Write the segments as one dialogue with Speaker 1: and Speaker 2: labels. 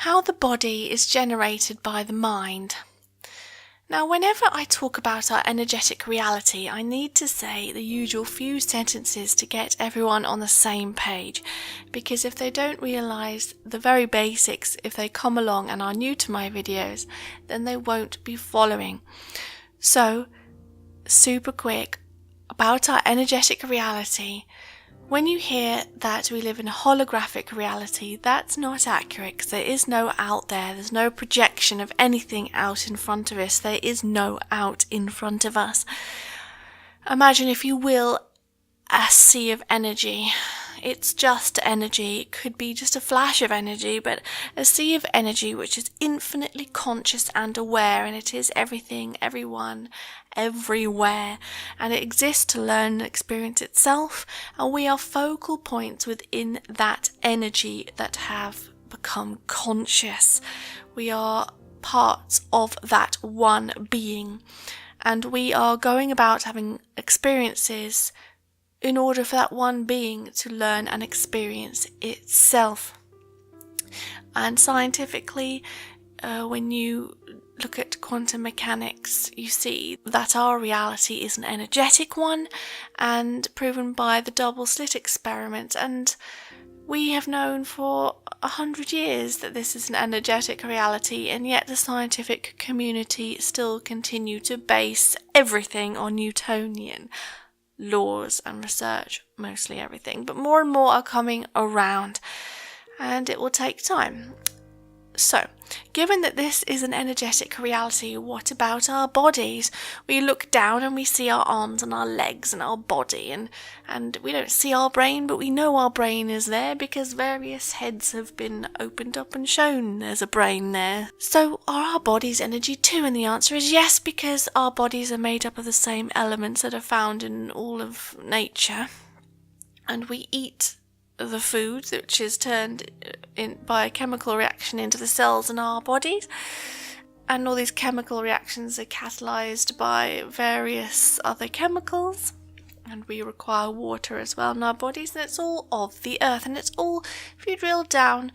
Speaker 1: How the body is generated by the mind. Now, whenever I talk about our energetic reality, I need to say the usual few sentences to get everyone on the same page, because if they don't realise the very basics, if they come along and are new to my videos, then they won't be following. So, super quick, about our energetic reality. When you hear that we live in a holographic reality, that's not accurate, because there is no out there. There's no projection of anything out in front of us. There is no out in front of us. Imagine, if you will, a sea of energy. It's just energy. It could be just a flash of energy, but a sea of energy which is infinitely conscious and aware, and it is everything, everyone, everywhere, and it exists to learn and experience itself, and we are focal points within that energy that have become conscious. We are parts of that one being, and we are going about having experiences in order for that one being to learn and experience itself. And scientifically, when you look at quantum mechanics, you see that our reality is an energetic one, and proven by the double slit experiment. And we have known for 100 years that this is an energetic reality, and yet the scientific community still continue to base everything on Newtonian laws and research, mostly everything, but more and more are coming around, and it will take time. So, given that this is an energetic reality, what about our bodies? We look down and we see our arms and our legs and our body, and we don't see our brain, but we know our brain is there because various heads have been opened up and shown there's a brain there. So, are our bodies energy too? And the answer is yes, because our bodies are made up of the same elements that are found in all of nature, and we eat the food which is turned in by a chemical reaction into the cells in our bodies, and all these chemical reactions are catalyzed by various other chemicals, and we require water as well in our bodies, and it's all of the earth, and it's all, if you drill down,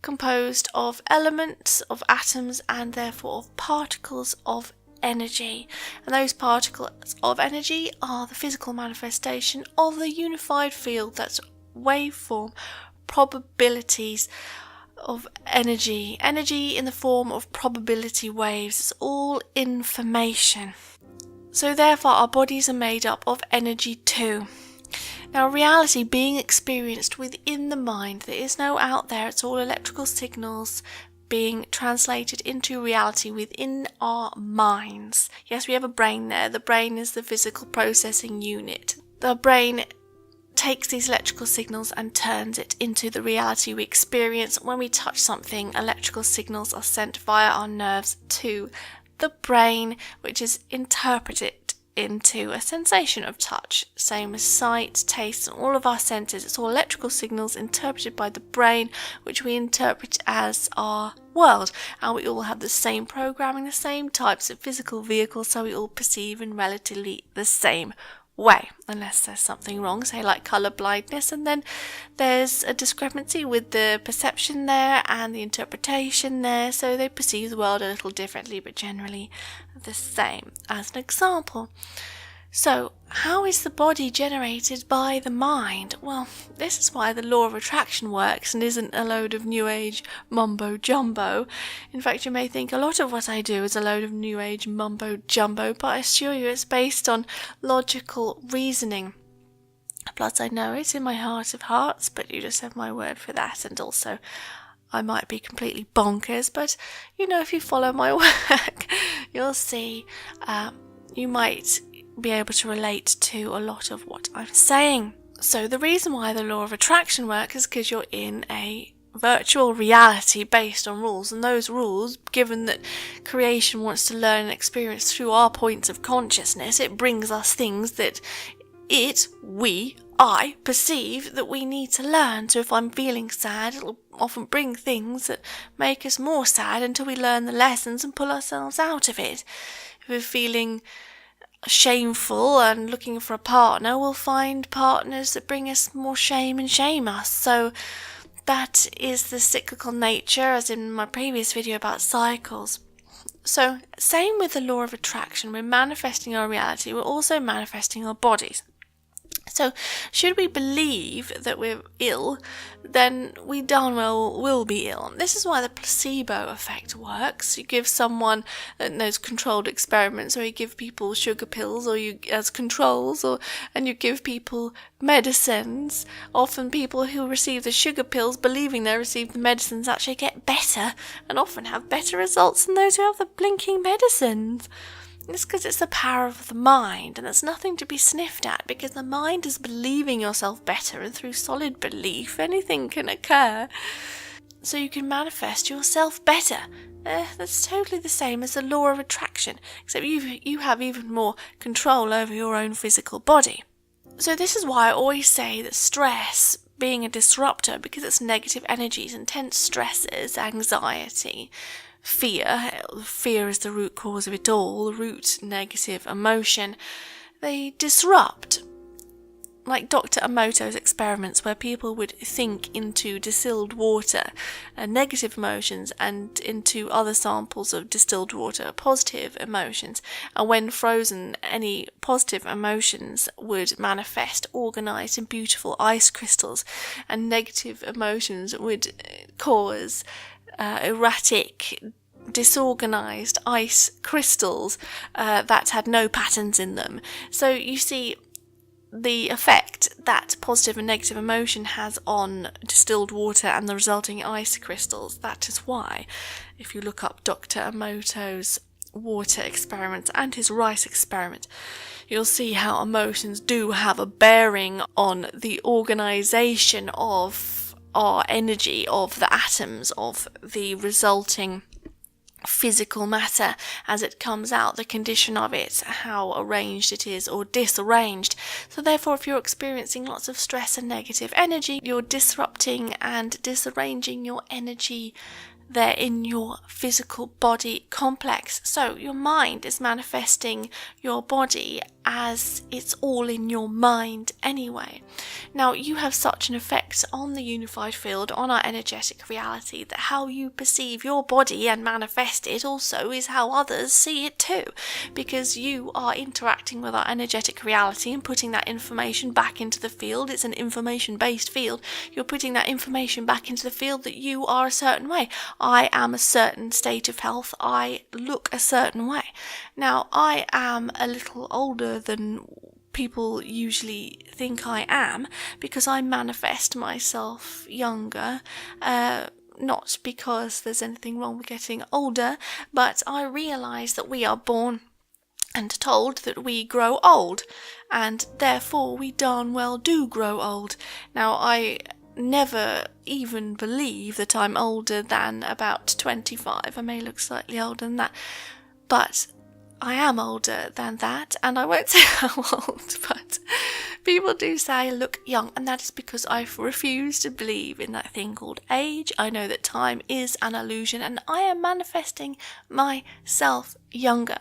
Speaker 1: composed of elements, of atoms, and therefore of particles of energy. And those particles of energy are the physical manifestation of the unified field that's waveform probabilities of energy in the form of probability waves. It's all information. So therefore our bodies are made up of energy too. Now, reality being experienced within the mind, there is no out there. It's all electrical signals being translated into reality within our minds. Yes, we have a brain there. The brain is the physical processing unit. The brain takes these electrical signals and turns it into the reality we experience. When we touch something, electrical signals are sent via our nerves to the brain, which is interpreted into a sensation of touch. Same as sight, taste, and all of our senses. It's all electrical signals interpreted by the brain, which we interpret as our world. And we all have the same programming, the same types of physical vehicles, so we all perceive in relatively the same way, unless there's something wrong, say like colour blindness, and then there's a discrepancy with the perception there and the interpretation there, so they perceive the world a little differently, but generally the same. As an example, so how is the body generated by the mind? Well, this is why the law of attraction works and isn't a load of new age mumbo jumbo. In fact, you may think a lot of what I do is a load of new age mumbo jumbo, but I assure you it's based on logical reasoning. Plus, I know it in my heart of hearts, but you just have my word for that. And also, I might be completely bonkers, but you know, if you follow my work, you'll see you might be able to relate to a lot of what I'm saying. So the reason why the law of attraction works is because you're in a virtual reality based on rules, and those rules, given that creation wants to learn and experience through our points of consciousness, it brings us things that I perceive that we need to learn. So if I'm feeling sad, it'll often bring things that make us more sad until we learn the lessons and pull ourselves out of it. If we're feeling shameful and looking for a partner, we'll find partners that bring us more shame and shame us. So that is the cyclical nature, as in my previous video about cycles. So, same with the law of attraction. We're manifesting our reality, we're also manifesting our bodies. So, should we believe that we're ill, then we darn well will be ill. This is why the placebo effect works. You give someone those controlled experiments, or you give people sugar pills, or you as controls, and you give people medicines. Often people who receive the sugar pills, believing they receive the medicines, actually get better, and often have better results than those who have the blinking medicines. It's because it's the power of the mind, and there's nothing to be sniffed at, because the mind is believing yourself better, and through solid belief anything can occur. So you can manifest yourself better. That's totally the same as the law of attraction, except you have even more control over your own physical body. So this is why I always say that stress being a disruptor, because it's negative energies, intense stresses, anxiety, fear is the root cause of it all, the root negative emotion. They disrupt, like Dr. Emoto's experiments, where people would think into distilled water, negative emotions, and into other samples of distilled water, positive emotions. And when frozen, any positive emotions would manifest organised in beautiful ice crystals, and negative emotions would cause erratic, disorganized ice crystals that had no patterns in them. So you see the effect that positive and negative emotion has on distilled water and the resulting ice crystals. That is why, if you look up Dr. Emoto's water experiments and his rice experiment, you'll see how emotions do have a bearing on the organisation of our energy, of the atoms, of the resulting physical matter as it comes out, the condition of it, how arranged it is or disarranged. So therefore, if you're experiencing lots of stress and negative energy, you're disrupting and disarranging your energy there in your physical body complex. So your mind is manifesting your body as it's all in your mind anyway. Now, you have such an effect on the unified field, on our energetic reality, that how you perceive your body and manifest it also is how others see it too, because you are interacting with our energetic reality and putting that information back into the field. It's an information-based field. You're putting that information back into the field that you are a certain way. I am a certain state of health. I look a certain way. Now, I am a little older than people usually think I am, because I manifest myself younger, not because there's anything wrong with getting older, but I realise that we are born and told that we grow old, and therefore we darn well do grow old. Now, I never even believe that I'm older than about 25. I may look slightly older than that, but I am older than that, and I won't say how old, but people do say I look young, and that is because I refuse to believe in that thing called age. I know that time is an illusion, and I am manifesting myself younger.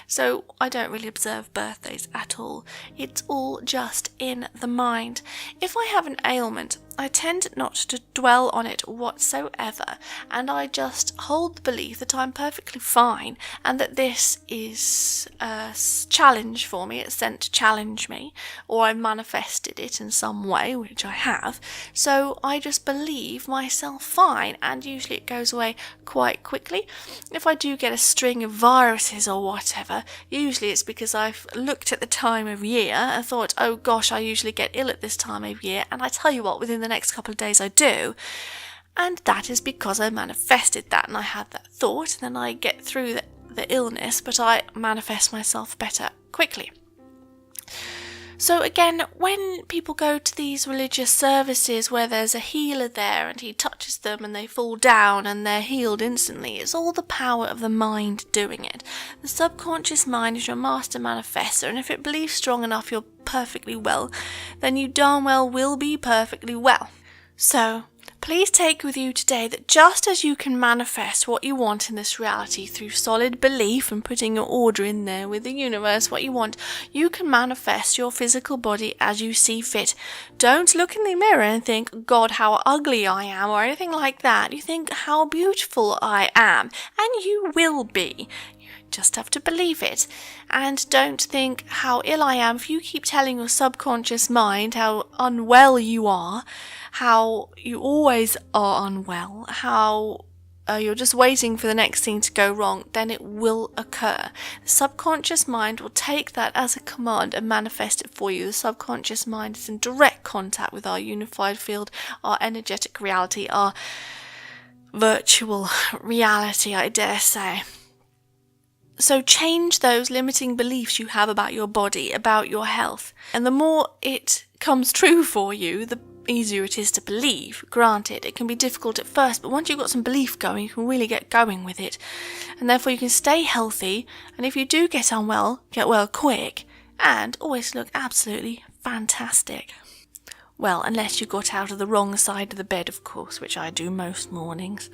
Speaker 1: So I don't really observe birthdays at all. It's all just in the mind. If I have an ailment, I tend not to dwell on it whatsoever, and I just hold the belief that I'm perfectly fine, and that this is a challenge for me. It's sent to challenge me, or I manifested it in some way, which I have. So I just believe myself fine, and usually it goes away quite quickly. If I do get a string of viruses or whatever, usually it's because I've looked at the time of year and thought, oh gosh, I usually get ill at this time of year, and I tell you what, within the next couple of days I do, and that is because I manifested that, and I had that thought, and then I get through the illness, but I manifest myself better quickly. So again, when people go to these religious services where there's a healer there and he touches them and they fall down and they're healed instantly, it's all the power of the mind doing it. The subconscious mind is your master manifestor, and if it believes strong enough you're perfectly well, then you darn well will be perfectly well. So Please take with you today that just as you can manifest what you want in this reality through solid belief and putting your order in there with the universe, what you want, you can manifest your physical body as you see fit. Don't look in the mirror and think, God, how ugly I am, or anything like that. You think, how beautiful I am, and you will be. Just have to believe it. And don't think how ill I am. If you keep telling your subconscious mind how unwell you are, how you always are unwell, how you're just waiting for the next thing to go wrong, then it will occur. The subconscious mind will take that as a command and manifest it for you. The subconscious mind is in direct contact with our unified field, our energetic reality, our virtual reality, I dare say. So change those limiting beliefs you have about your body, about your health. And the more it comes true for you, the easier it is to believe. Granted, it can be difficult at first, but once you've got some belief going, you can really get going with it. And therefore you can stay healthy, and if you do get unwell, get well quick, and always look absolutely fantastic. Well, unless you got out of the wrong side of the bed, of course, which I do most mornings.